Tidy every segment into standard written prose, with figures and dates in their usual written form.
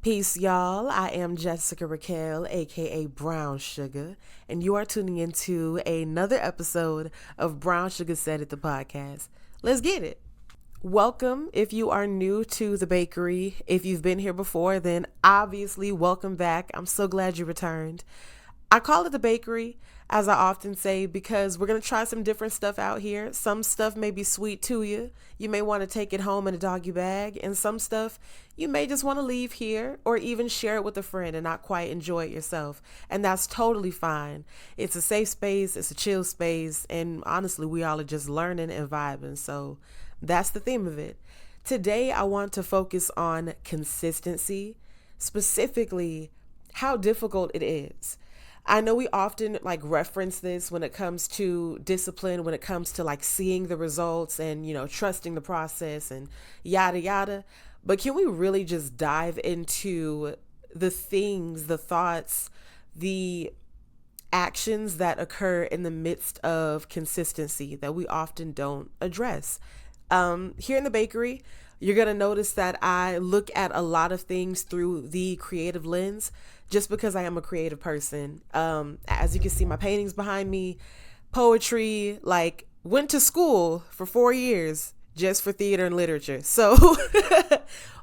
Peace, y'all. I am Jessica Raquel, aka Brown Sugar, and you are tuning into another episode of Brown Sugar Said It, the podcast. Let's get it. Welcome if you are new to the bakery. If you've been here before, then obviously welcome back. I'm so glad you returned. I call it the bakery, as I often say, because we're going to try some different stuff out here. Some stuff may be sweet to you. You may want to take it home in a doggy bag, and some stuff you may just want to leave here or even share it with a friend and not quite enjoy it yourself. And that's totally fine. It's a safe space. It's a chill space. And honestly, we all are just learning and vibing. So that's the theme of it. Today, I want to focus on consistency, specifically how difficult it is. I know we often reference this when it comes to discipline, when it comes to seeing the results and, trusting the process and yada, yada. But can we really just dive into the things, the thoughts, the actions that occur in the midst of consistency that we often don't address? Here in the bakery, you're going to notice that I look at a lot of things through the creative lens just because I am a creative person. As you can see, my paintings behind me, poetry, went to school for 4 years just for theater and literature. So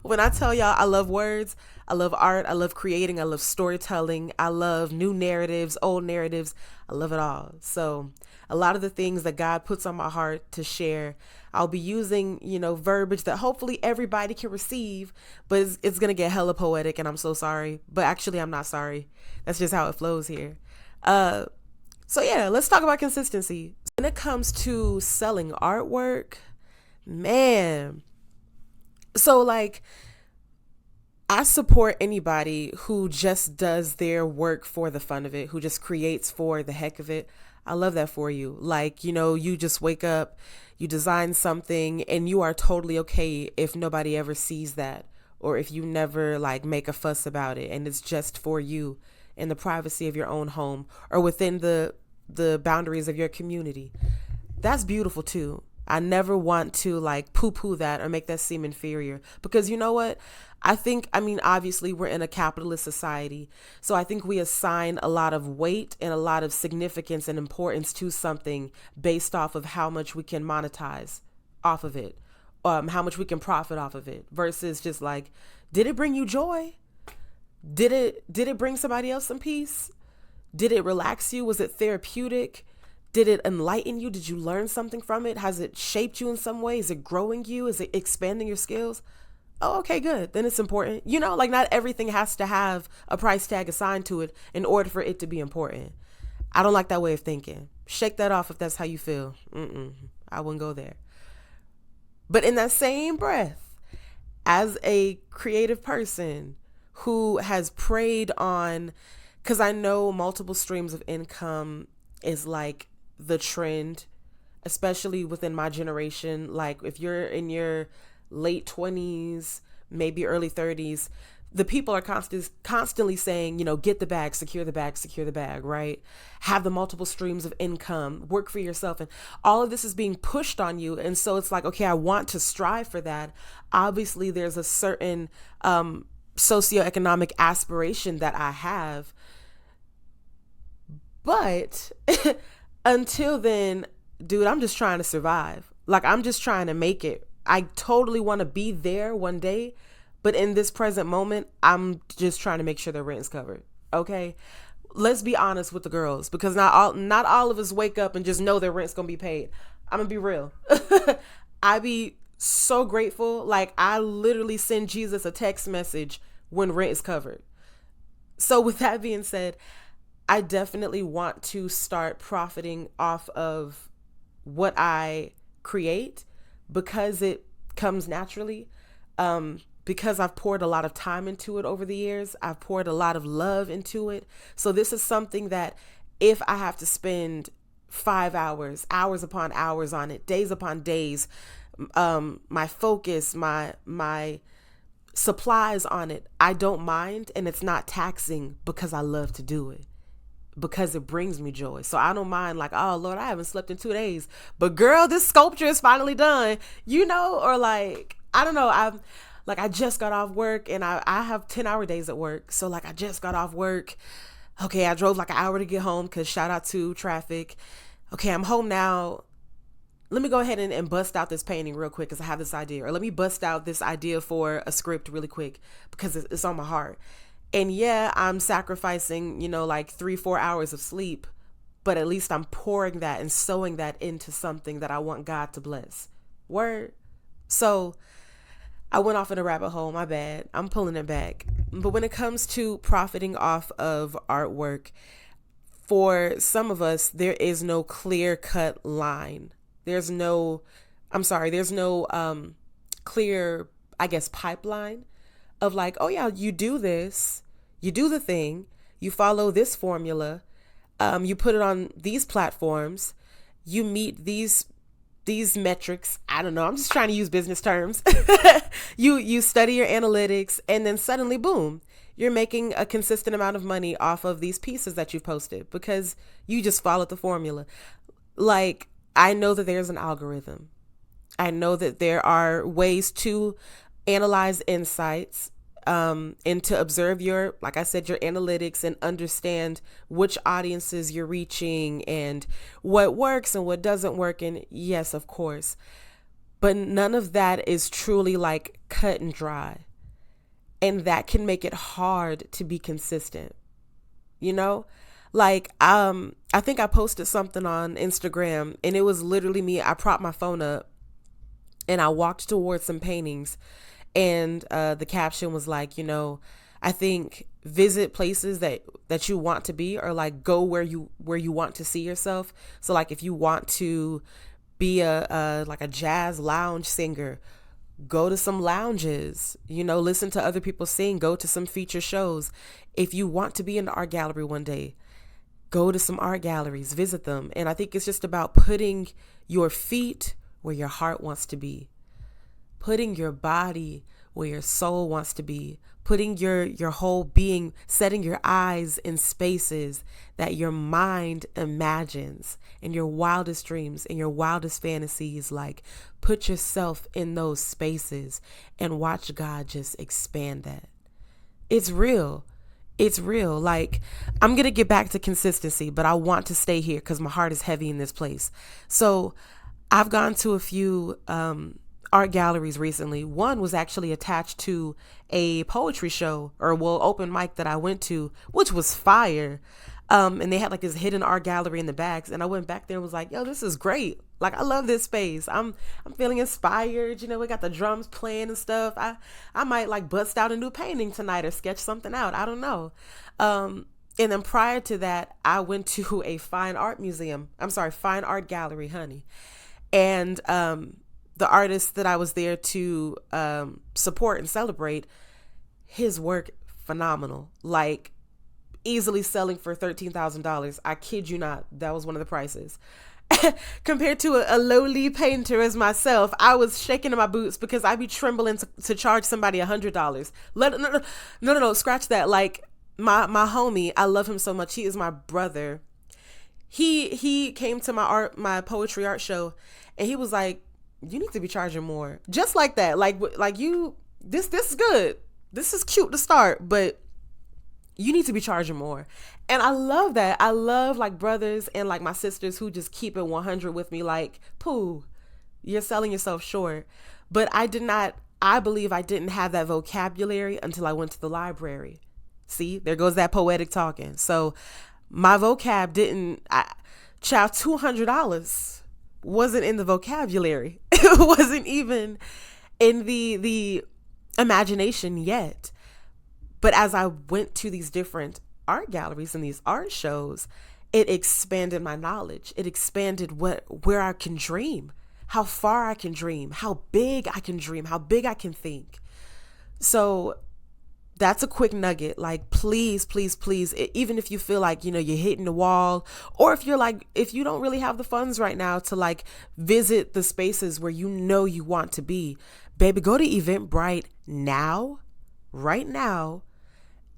when I tell y'all I love words, I love art, I love creating, I love storytelling, I love new narratives, old narratives, I love it all. So a lot of the things that God puts on my heart to share, I'll be using, verbiage that hopefully everybody can receive, but it's going to get hella poetic and I'm so sorry. But actually, I'm not sorry. That's just how it flows here. So yeah, let's talk about consistency. When it comes to selling artwork, man. So I support anybody who just does their work for the fun of it, who just creates for the heck of it. I love that for you. You just wake up, you design something, and you are totally okay if nobody ever sees that, or if you never make a fuss about it and it's just for you in the privacy of your own home or within the boundaries of your community. That's beautiful too. I never want to poo-poo that or make that seem inferior, because you know what? Obviously we're in a capitalist society. So I think we assign a lot of weight and a lot of significance and importance to something based off of how much we can monetize off of it, how much we can profit off of it, versus just did it bring you joy? Did it bring somebody else some peace? Did it relax you? Was it therapeutic? Did it enlighten you? Did you learn something from it? Has it shaped you in some way? Is it growing you? Is it expanding your skills? Oh, okay, good. Then it's important. Not everything has to have a price tag assigned to it in order for it to be important. I don't like that way of thinking. Shake that off if that's how you feel. I wouldn't go there. But in that same breath, as a creative person who has preyed on, because I know multiple streams of income is the trend, especially within my generation. If you're in your late 20s, maybe early 30s, the people are constantly saying, get the bag, secure the bag, right? Have the multiple streams of income, work for yourself. And all of this is being pushed on you. And so it's okay, I want to strive for that. Obviously, there's a certain socioeconomic aspiration that I have. But until then, dude, I'm just trying to survive. I'm just trying to make it. I totally want to be there one day, but in this present moment, I'm just trying to make sure the rent is covered. Okay? Let's be honest with the girls, because not all of us wake up and just know their rent's going to be paid. I'm going to be real. I be so grateful. I literally send Jesus a text message when rent is covered. So with that being said, I definitely want to start profiting off of what I create, because it comes naturally, because I've poured a lot of time into it over the years. I've poured a lot of love into it. So this is something that if I have to spend 5 hours, hours upon hours on it, days upon days, my focus, my supplies on it, I don't mind, and it's not taxing because I love to do it. because it brings me joy. So I don't mind like, oh Lord, I haven't slept in 2 days, but girl, this sculpture is finally done, or like, I don't know. I just got off work and I have 10-hour days at work. So like I just got off work. Okay. I drove like an hour to get home because shout out to traffic. Okay. I'm home now. Let me go ahead and bust out this painting real quick because I have this idea. Or let me bust out this idea for a script really quick because it's on my heart. And yeah, I'm sacrificing, like 3-4 hours of sleep, but at least I'm pouring that and sowing that into something that I want God to bless. Word. So I went off in a rabbit hole. My bad. I'm pulling it back. But when it comes to profiting off of artwork, for some of us, there is no clear-cut line. There's no clear, I guess, pipeline of like, oh yeah, you do this, you do the thing, you follow this formula, you put it on these platforms, you meet these metrics. I don't know. I'm just trying to use business terms. You study your analytics and then suddenly, boom, you're making a consistent amount of money off of these pieces that you've posted because you just followed the formula. Like, I know that there's an algorithm. I know that there are ways to analyze insights, and to observe like I said, your analytics and understand which audiences you're reaching and what works and what doesn't work. And yes, of course, but none of that is truly like cut and dry. And that can make it hard to be consistent, Like, I think I posted something on Instagram and it was literally me. I propped my phone up and I walked towards some paintings and the caption was like, I think visit places that you want to be, or like go where you want to see yourself. So like if you want to be like a jazz lounge singer, go to some lounges, listen to other people sing, go to some feature shows. If you want to be in the art gallery one day, go to some art galleries, visit them. And I think it's just about putting your feet where your heart wants to be, putting your body where your soul wants to be, putting your whole being, setting your eyes in spaces that your mind imagines and your wildest dreams and your wildest fantasies. Like, put yourself in those spaces and watch God just expand that. It's real. It's real. Like, I'm going to get back to consistency, but I want to stay here because my heart is heavy in this place. So I've gone to a few art galleries recently. One was actually attached to a poetry show open mic that I went to, which was fire. And they had like this hidden art gallery in the backs. And I went back there and was like, yo, this is great. Like, I love this space. I'm feeling inspired. We got the drums playing and stuff. I might like bust out a new painting tonight or sketch something out. I don't know. And then prior to that, I went to a fine art gallery, honey. And, the artist that I was there to support and celebrate, his work, phenomenal. Like, easily selling for $13,000. I kid you not. That was one of the prices. Compared to a lowly painter as myself, I was shaking in my boots because I'd be trembling to charge somebody $100. No, scratch that. Like, my homie, I love him so much. He is my brother. He came to my poetry art show, and he was like, you need to be charging more. Just like that. Like you, this is good. This is cute to start, but you need to be charging more. And I love that. I love like brothers and like my sisters who just keep it 100 with me. Like, pooh, you're selling yourself short. But I believe I didn't have that vocabulary until I went to the library. See, there goes that poetic talking. So my vocab $200 wasn't in the vocabulary. It wasn't even in the imagination yet. But as I went to these different art galleries and these art shows, it expanded my knowledge. It expanded where I can dream, how far I can dream, how big I can dream, how big I can think. So that's a quick nugget. Like, please, please, please, even if you feel like, you're hitting the wall, or if you don't really have the funds right now to like visit the spaces where you want to be, baby, go to Eventbrite right now,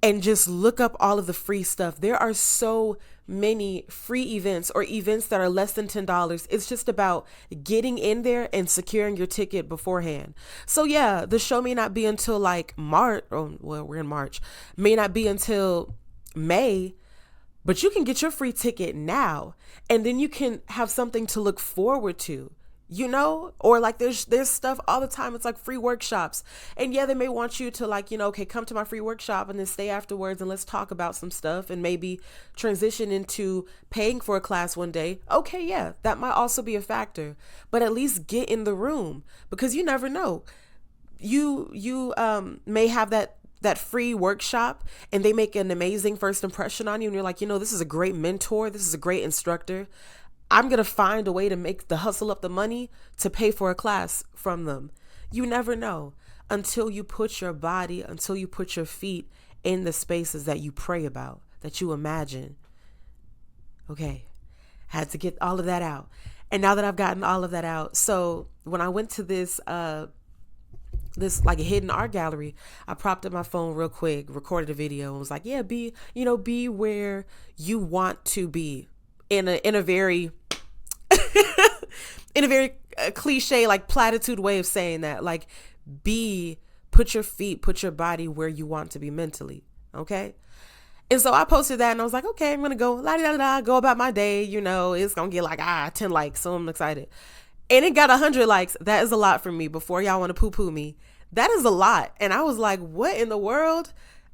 and just look up all of the free stuff. There are so many free events or events that are less than $10. It's just about getting in there and securing your ticket beforehand. So yeah, the show may not be until like March, or well, we're in March, may not be until May, but you can get your free ticket now, and then you can have something to look forward to, or like there's stuff all the time. It's like free workshops, and yeah, they may want you to like, okay, come to my free workshop and then stay afterwards and let's talk about some stuff and maybe transition into paying for a class one day. Okay, yeah, that might also be a factor, but at least get in the room, because you never know. You may have that free workshop and they make an amazing first impression on you, and you're like, this is a great mentor, this is a great instructor. I'm going to find a way to make the hustle up the money to pay for a class from them. You never know until you put your body, until you put your feet in the spaces that you pray about, that you imagine. Okay, had to get all of that out. And now that I've gotten all of that out, so when I went to this like a hidden art gallery, I propped up my phone real quick, recorded a video, and was like, yeah, be where you want to be, in a very in a very cliche, like platitude way of saying that, like, put your body where you want to be mentally. Okay. And so I posted that and I was like, okay, I'm going to go go about my day. It's going to get like 10 likes. So I'm excited. And it got 100 likes. That is a lot for me. Before y'all want to poo-poo me, that is a lot. And I was like, what in the world?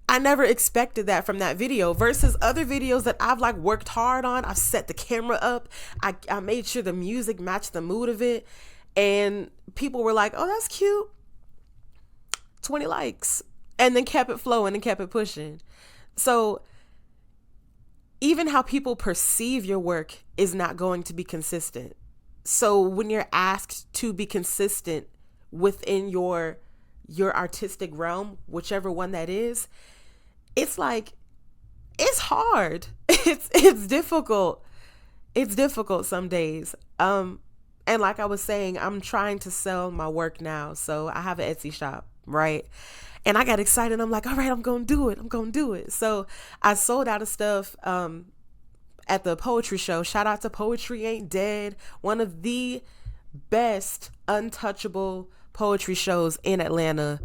I never expected that from that video versus other videos that I've like worked hard on. I've set the camera up. I made sure the music matched the mood of it. And people were like, oh, that's cute. 20 likes. And then kept it flowing and kept it pushing. So even how people perceive your work is not going to be consistent. So when you're asked to be consistent within your artistic realm, whichever one that is, it's like, it's hard. It's difficult. It's difficult some days. And like I was saying, I'm trying to sell my work now. So I have an Etsy shop, right? And I got excited. I'm like, all right, I'm going to do it. So I sold out of stuff at the poetry show. Shout out to Poetry Ain't Dead. One of the best untouchable poetry shows in Atlanta.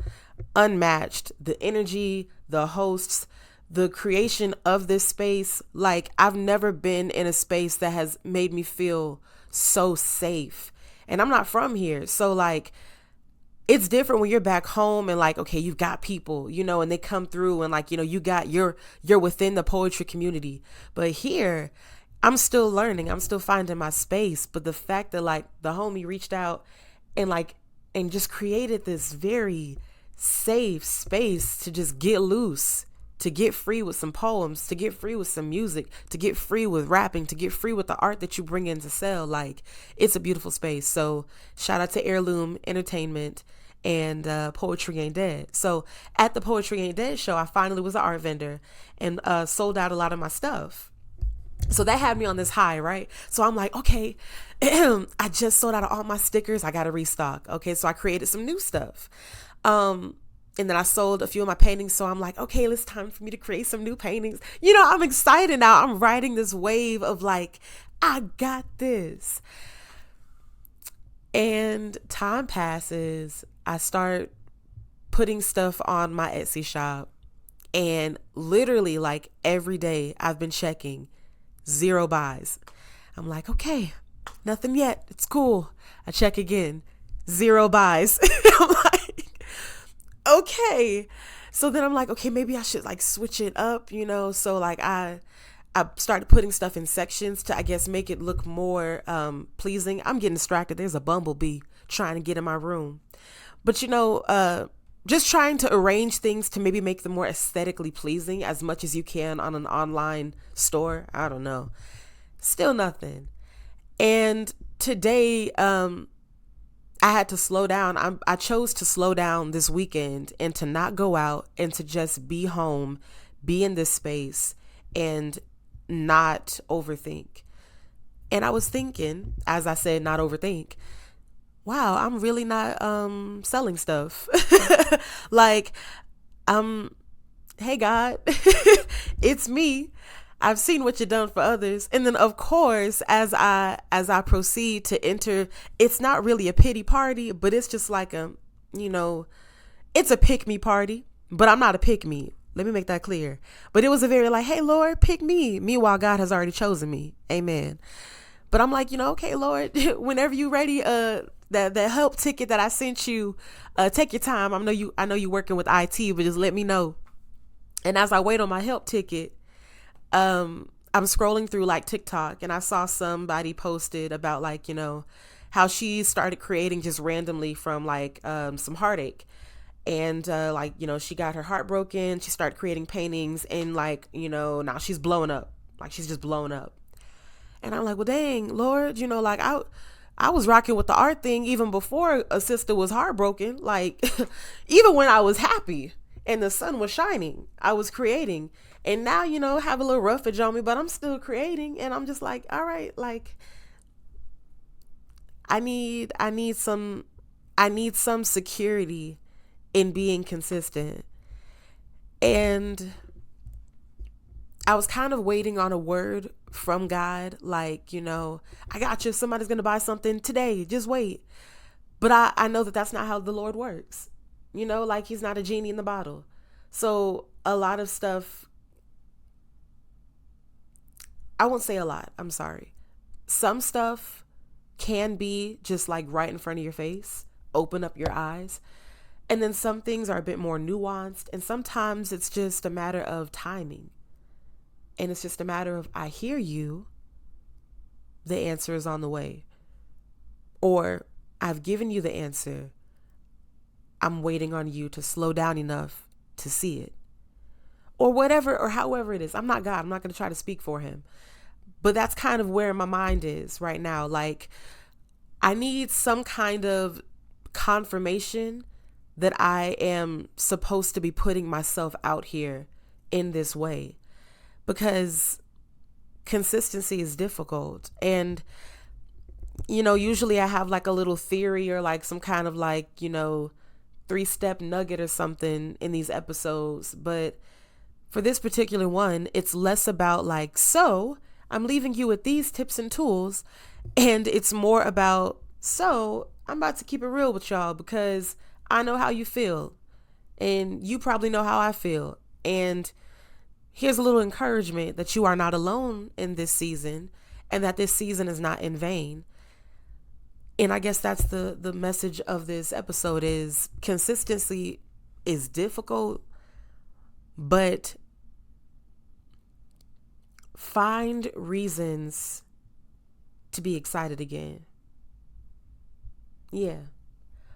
Unmatched. The energy, the hosts, the creation of this space. Like, I've never been in a space that has made me feel so safe. And I'm not from here. So like, it's different when you're back home and like, okay, you've got people, and they come through and like, you're within the poetry community. But here, I'm still learning. I'm still finding my space. But the fact that like the homie reached out and just created this very safe space to just get loose, to get free with some poems, to get free with some music, to get free with rapping, to get free with the art that you bring in to sell. Like, it's a beautiful space. So shout out to Heirloom Entertainment and Poetry Ain't Dead. So at the Poetry Ain't Dead show, I finally was an art vendor and sold out a lot of my stuff. So that had me on this high, right? So I'm like, okay, I just sold out of all my stickers. I got to restock. Okay, so I created some new stuff. And then I sold a few of my paintings. So I'm like, okay, it's time for me to create some new paintings. I'm excited now. I'm riding this wave of like, I got this. And time passes. I start putting stuff on my Etsy shop. And literally like every day I've been checking 0 buys. I'm like, okay, nothing yet. It's cool. I check again. 0 buys. I'm like, okay. So then I'm like, okay, maybe I should like switch it up, So like I started putting stuff in sections to, I guess, make it look more pleasing. I'm getting distracted. There's a bumblebee trying to get in my room. But, just trying to arrange things to maybe make them more aesthetically pleasing as much as you can on an online store. I don't know. Still nothing. And today, I had to slow down. I chose to slow down this weekend and to not go out and to just be home, be in this space and not overthink. And I was thinking, as I said, not overthink. Wow, I'm really not selling stuff. Like, hey God, it's me. I've seen what you've done for others. And then of course, as I proceed to enter, it's not really a pity party, but it's just like a, you know, it's a pick me party, but I'm not a pick me. Let me make that clear. But it was a very like, hey Lord, pick me. Meanwhile, God has already chosen me. Amen. But I'm like, okay, Lord, whenever you ready, that help ticket that I sent you, take your time. I know you working with IT, but just let me know. And as I wait on my help ticket, I'm scrolling through like TikTok, and I saw somebody posted about like, how she started creating just randomly from like some heartache. And like, she got her heart broken. She started creating paintings, and like, now she's blowing up. Like she's just blowing up. And I'm like, well, dang, Lord, like I was rocking with the art thing even before a sister was heartbroken. Like even when I was happy and the sun was shining, I was creating. And now, have a little roughage on me, but I'm still creating. And I'm just like, all right, like I need some security in being consistent. And I was kind of waiting on a word from God, like, I got you. Somebody's going to buy something today. Just wait. But I know that that's not how the Lord works. Like he's not a genie in the bottle. So a lot of stuff, I won't say a lot. I'm sorry. Some stuff can be just like right in front of your face. Open up your eyes. And then some things are a bit more nuanced. And sometimes it's just a matter of timing. And it's just a matter of, I hear you, the answer is on the way. Or I've given you the answer. I'm waiting on you to slow down enough to see it. Or whatever, or however it is. I'm not God. I'm not going to try to speak for him. But that's kind of where my mind is right now. Like, I need some kind of confirmation that I am supposed to be putting myself out here in this way. Because consistency is difficult. And, usually I have like a little theory or like some kind of like, 3-step nugget or something in these episodes. But for this particular one, it's less about like, so I'm leaving you with these tips and tools. And it's more about, so I'm about to keep it real with y'all because I know how you feel. And you probably know how I feel. And here's a little encouragement that you are not alone in this season and that this season is not in vain. And I guess that's the message of this episode is consistency is difficult, but find reasons to be excited again. Yeah.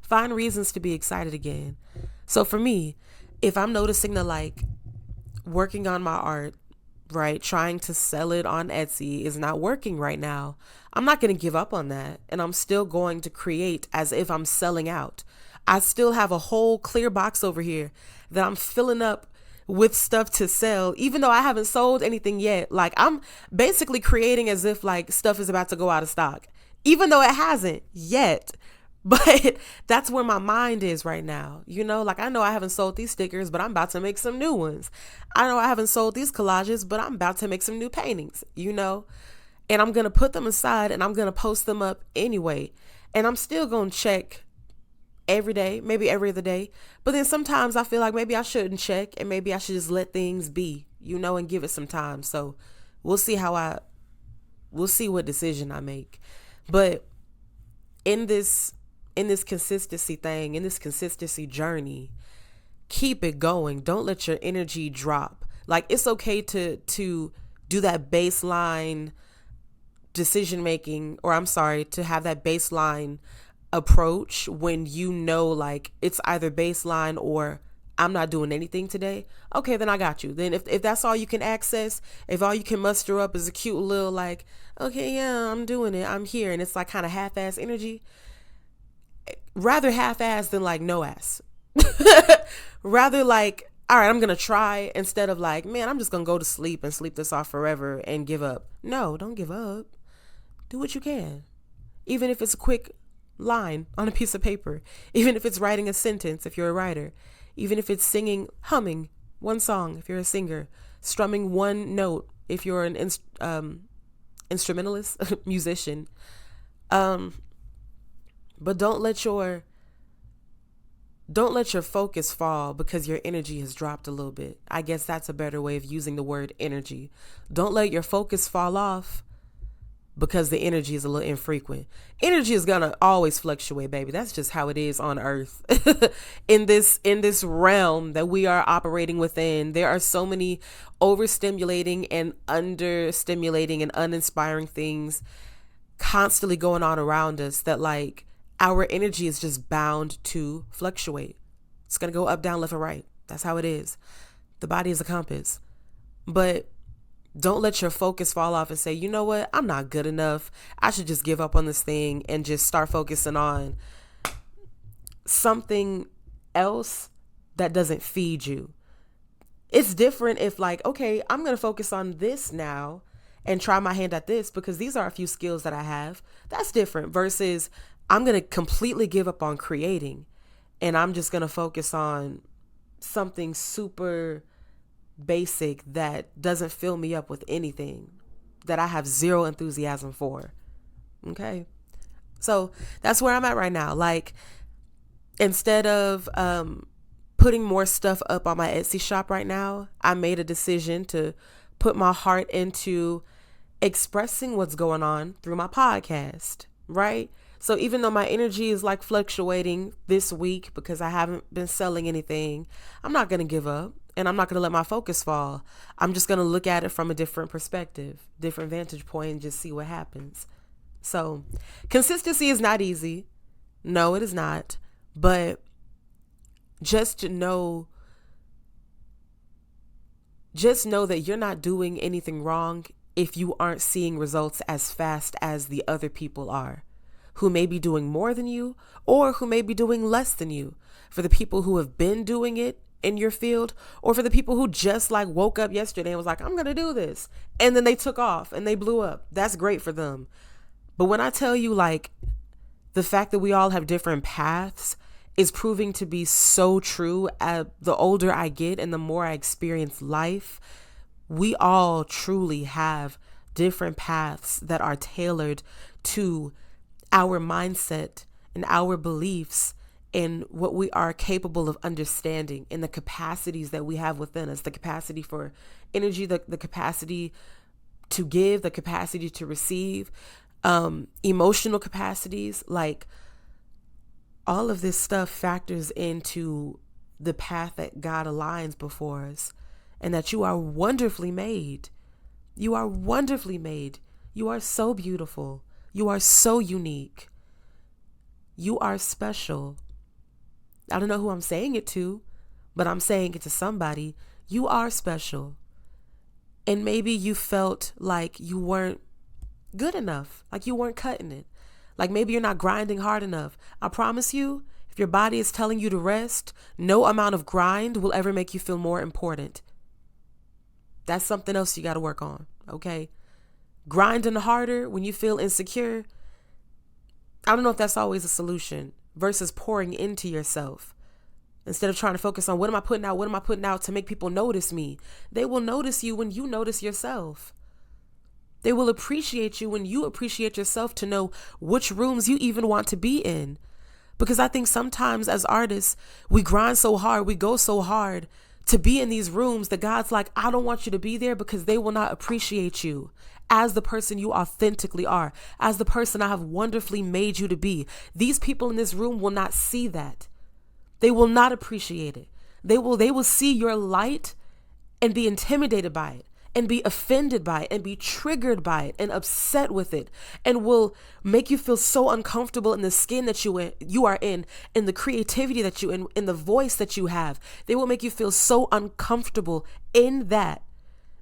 Find reasons to be excited again. So for me, if I'm noticing that like working on my art, right, trying to sell it on Etsy is not working right now, I'm not going to give up on that. And I'm still going to create as if I'm selling out. I still have a whole clear box over here that I'm filling up with stuff to sell, even though I haven't sold anything yet. Like I'm basically creating as if like stuff is about to go out of stock, even though it hasn't yet. But that's where my mind is right now. Like I know I haven't sold these stickers, but I'm about to make some new ones. I know I haven't sold these collages, but I'm about to make some new paintings, and I'm going to put them aside and I'm going to post them up anyway. And I'm still going to check every day, maybe every other day. But then sometimes I feel like maybe I shouldn't check and maybe I should just let things be, and give it some time. So we'll see we'll see what decision I make. But in this consistency thing, in this consistency journey, keep it going. Don't let your energy drop. Like it's okay to do that baseline decision making, or to have that baseline approach when like it's either baseline or I'm not doing anything today. Okay, then I got you. Then if that's all you can access, if all you can muster up is a cute little like, okay, yeah, I'm doing it, I'm here, and it's like kind of half-ass energy, rather half-ass than like no ass. Rather like, all right, I'm going to try, instead of like, man, I'm just going to go to sleep and sleep this off forever and give up. No, don't give up. Do what you can. Even if it's a quick line on a piece of paper, even if it's writing a sentence, if you're a writer, even if it's humming one song, if you're a singer, strumming one note if you're an instrumentalist, musician. But don't let your focus fall because your energy has dropped a little bit. I guess that's a better way of using the word energy. Don't let your focus fall off because the energy is a little infrequent. Energy is going to always fluctuate, baby. That's just how it is on earth. in this realm that we are operating within, there are so many overstimulating and understimulating and uninspiring things constantly going on around us that like our energy is just bound to fluctuate. It's going to go up, down, left, or right. That's how it is. The body is a compass. But don't let your focus fall off and say, you know what? I'm not good enough. I should just give up on this thing and just start focusing on something else that doesn't feed you. It's different if like, okay, I'm going to focus on this now and try my hand at this because these are a few skills that I have. That's different versus I'm going to completely give up on creating and I'm just going to focus on something super basic that doesn't fill me up with anything, that I have zero enthusiasm for. Okay. So that's where I'm at right now. Like, instead of putting more stuff up on my Etsy shop right now, I made a decision to put my heart into expressing what's going on through my podcast, right? So even though my energy is like fluctuating this week because I haven't been selling anything, I'm not going to give up and I'm not going to let my focus fall. I'm just going to look at it from a different perspective, different vantage point, and just see what happens. So consistency is not easy. No, it is not. But just know that you're not doing anything wrong if you aren't seeing results as fast as the other people are, who may be doing more than you or who may be doing less than you. For the people who have been doing it in your field, or for the people who just like woke up yesterday and was like, I'm going to do this. And then they took off and they blew up. That's great for them. But when I tell you like the fact that we all have different paths is proving to be so true. The older I get and the more I experience life, we all truly have different paths that are tailored to our mindset and our beliefs and what we are capable of understanding and the capacities that we have within us, the capacity for energy, the capacity to give, the capacity to receive, emotional capacities. Like, all of this stuff factors into the path that God aligns before us, and that you are wonderfully made. You are wonderfully made. You are so beautiful. You are so unique. You are special. I don't know who I'm saying it to, but I'm saying it to somebody. You are special. And maybe you felt like you weren't good enough, like you weren't cutting it. Like maybe you're not grinding hard enough. I promise you, if your body is telling you to rest, no amount of grind will ever make you feel more important. That's something else you got to work on, okay? Grinding harder when you feel insecure, I don't know if that's always a solution versus pouring into yourself. Instead of trying to focus on what am I putting out to make people notice me. They will notice you when you notice yourself. They will appreciate you when you appreciate yourself, to know which rooms you even want to be in. Because I think sometimes as artists, we grind so hard, we go so hard to be in these rooms that God's like, I don't want you to be there because they will not appreciate you as the person you authentically are, as the person I have wonderfully made you to be. These people in this room will not see that. They will not appreciate it. They will see your light and be intimidated by it, and be offended by it, and be triggered by it, and upset with it, and will make you feel so uncomfortable in the skin that you are in the creativity that you in the voice that you have. They will make you feel so uncomfortable in that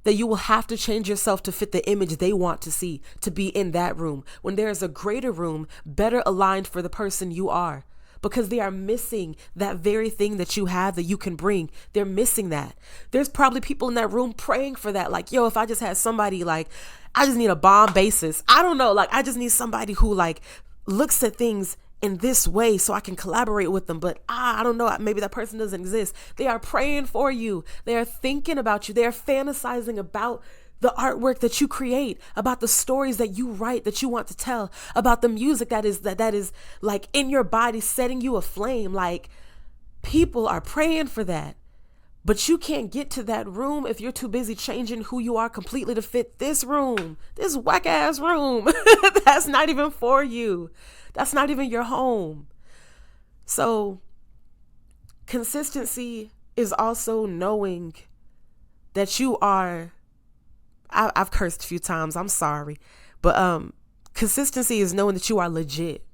you will have to change yourself to fit the image they want to see, to be in that room, when there is a greater room better aligned for the person you are. Because they are missing that very thing that you have that you can bring. They're missing that. There's probably people in that room praying for that. Like, yo, if I just had somebody, like, I just need a bomb bassist. I don't know. Like, I just need somebody who like looks at things in this way so I can collaborate with them. But I don't know. Maybe that person doesn't exist. They are praying for you. They are thinking about you. They are fantasizing about the artwork that you create, about the stories that you write, that you want to tell, about the music that is like in your body, setting you aflame. Like, people are praying for that. But you can't get to that room if you're too busy changing who you are completely to fit this room, this whack ass room. That's not even for you. That's not even your home. So consistency is also knowing that you are, I've cursed a few times, I'm sorry. But consistency is knowing that you are legit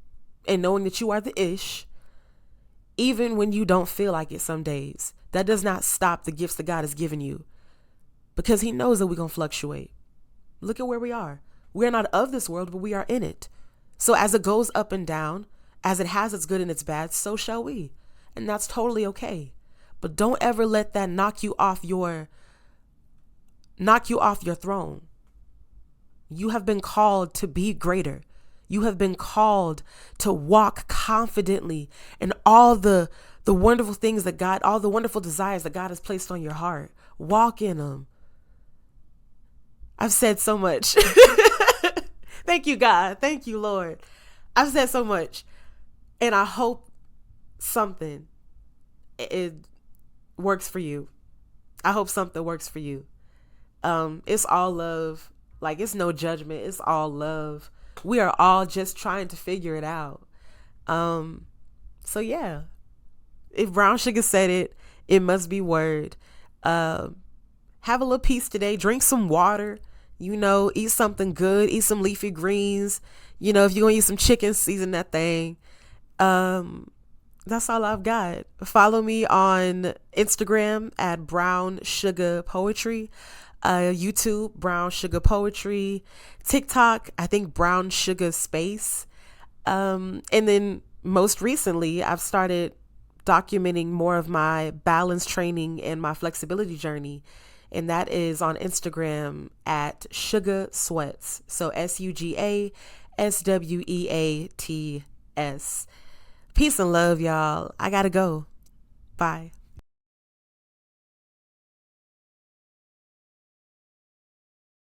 and knowing that you are the ish, even when you don't feel like it some days. That does not stop the gifts that God has given you, because he knows that we're going to fluctuate. Look at where we are. We're not of this world, but we are in it. So as it goes up and down, as it has its good and its bad, so shall we. And that's totally okay. But don't ever let that knock you off your throne. You have been called to be greater. You have been called to walk confidently in all the wonderful things that God, all the wonderful desires that God has placed on your heart. Walk in them. I've said so much. Thank you, God. Thank you, Lord. I've said so much. And I hope something it works for you. I hope something works for you. It's all love. Like, it's no judgment. It's all love. We are all just trying to figure it out. So yeah, if Brown Sugar said it, it must be word. Have a little peace today. Drink some water. Eat something good. Eat some leafy greens. If you're going to eat some chicken, season that thing. That's all I've got. Follow me on Instagram at Brown Sugar Poetry. YouTube, Brown Sugar Poetry. TikTok, I think Brown Sugar Space. And then most recently, I've started documenting more of my balance training and my flexibility journey. And that is on Instagram at Suga Sweats. So SugaSweats. Peace and love, y'all. I gotta go. Bye.